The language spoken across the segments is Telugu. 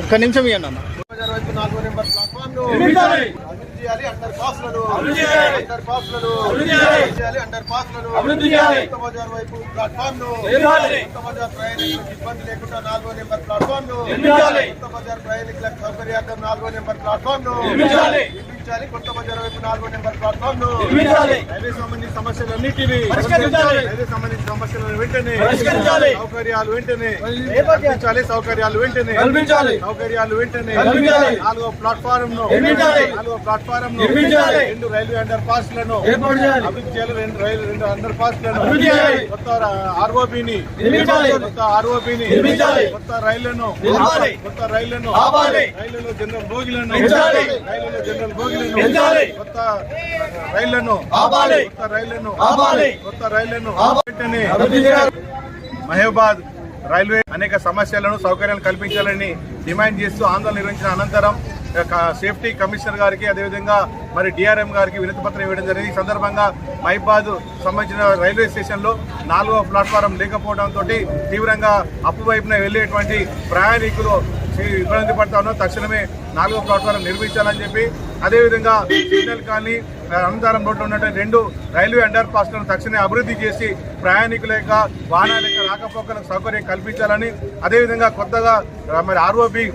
ఒక్క నిమిషం ఇవ్వండి అన్న. 4 నెంబర్ ప్లాట్ఫామ్ ను అండర్ పాస్ బజార్ వైపు ప్లాట్ఫామ్ ను బజార్ ప్రయాణికులకు ఇబ్బంది లేకుండా 4 నెంబర్ ప్లాట్ఫామ్ ను బజార్ ప్రయాణికులకు సౌకర్యార్థం 4 నెంబర్ ప్లాట్ఫామ్ ను నిర్మించాలి. కొత్త బజార్ వైపు 4 నెంబర్ ప్లాట్ఫామ్ ను రైల్వే సంబంధించిన సమస్యలన్నిటినీ రైల్వే సంబంధించిన సమస్యలను వెంటనే సౌకర్యాలు వెంటనే సౌకర్యాలు వెంటనే సౌకర్యాలు వెంటనే 4వ ప్లాట్ఫారం ను 2 రైల్వే అండర్ పాస్ లను అభివృద్ధి చేయాలి. 2 అండర్ పాస్ లను కొత్త ఆర్ఓబిని కొత్త రైళ్లను రైళ్లలో జనరల్ బోగిలను కొత్త రైళ్లను వెంటనే మహబూబాద్ రైల్వే అనేక సమస్యలను సౌకర్యాలను కల్పించాలని డిమాండ్ చేస్తూ ఆందోళన నిర్వహించిన అనంతరం సేఫ్టీ కమిషనర్ గారికి అదేవిధంగా మరి డిఆర్ఎం గారికి వినతి పత్రం ఇవ్వడం జరిగింది. ఈ సందర్భంగా మహబూబాద్ సంబంధించిన రైల్వే స్టేషన్లో 4వ ప్లాట్ఫారం లేకపోవడంతో తీవ్రంగా అప్పువైపున వెళ్లేటువంటి ప్రయాణికులు ఇబ్బంది పడతా ఉన్నారు. తక్షణమే 4వ ప్లాట్ఫారం నిర్మించాలని చెప్పి అదేవిధంగా సిగ్నల్ కాలనీ అనంతరం రోడ్లో ఉన్నటువంటి 2 రైల్వే అండర్ పాస్లను తక్షణమే అభివృద్ధి చేసి ప్రయాణికుల యొక్క వాహనాల యొక్క రాకపోకలకు సౌకర్యం కల్పించాలని అదేవిధంగా కొత్తగా మరి ఆర్ఓబి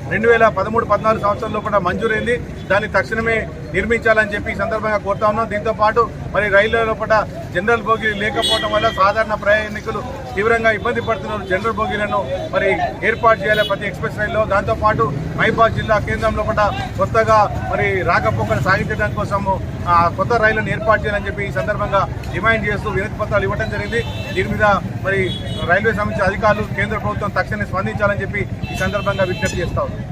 2013-14 సంవత్సరంలో కూడా మంజూరైంది. దాన్ని తక్షణమే నిర్మించాలని చెప్పి ఈ సందర్భంగా కోరుతా ఉన్నాం. దీంతో పాటు మరి రైళ్లలో కూడా జనరల్ బోగీలు లేకపోవడం వల్ల సాధారణ ప్రయాణికులు తీవ్రంగా ఇబ్బంది పడుతున్నారు. జనరల్ బోగీలను మరి ఏర్పాటు చేయాలి ప్రతి ఎక్స్ప్రెస్ రైల్లో. దాంతోపాటు మహబూబాద్ జిల్లా కేంద్రంలో కూడా కొత్తగా మరి రాకపోకలు సాగించడం కోసము కొత్త రైళ్లను ఏర్పాటు చేయాలని చెప్పి ఈ సందర్భంగా డిమాండ్ చేస్తూ వినతి పత్రాలు ఇవ్వడం జరిగింది. దీని మీద మరి రైల్వే సంబంధించిన అధికారులు కేంద్ర ప్రభుత్వం తక్షణమే స్పందించాలని చెప్పి ఈ సందర్భంగా విజ్ఞప్తి చేస్తా ఉన్నారు.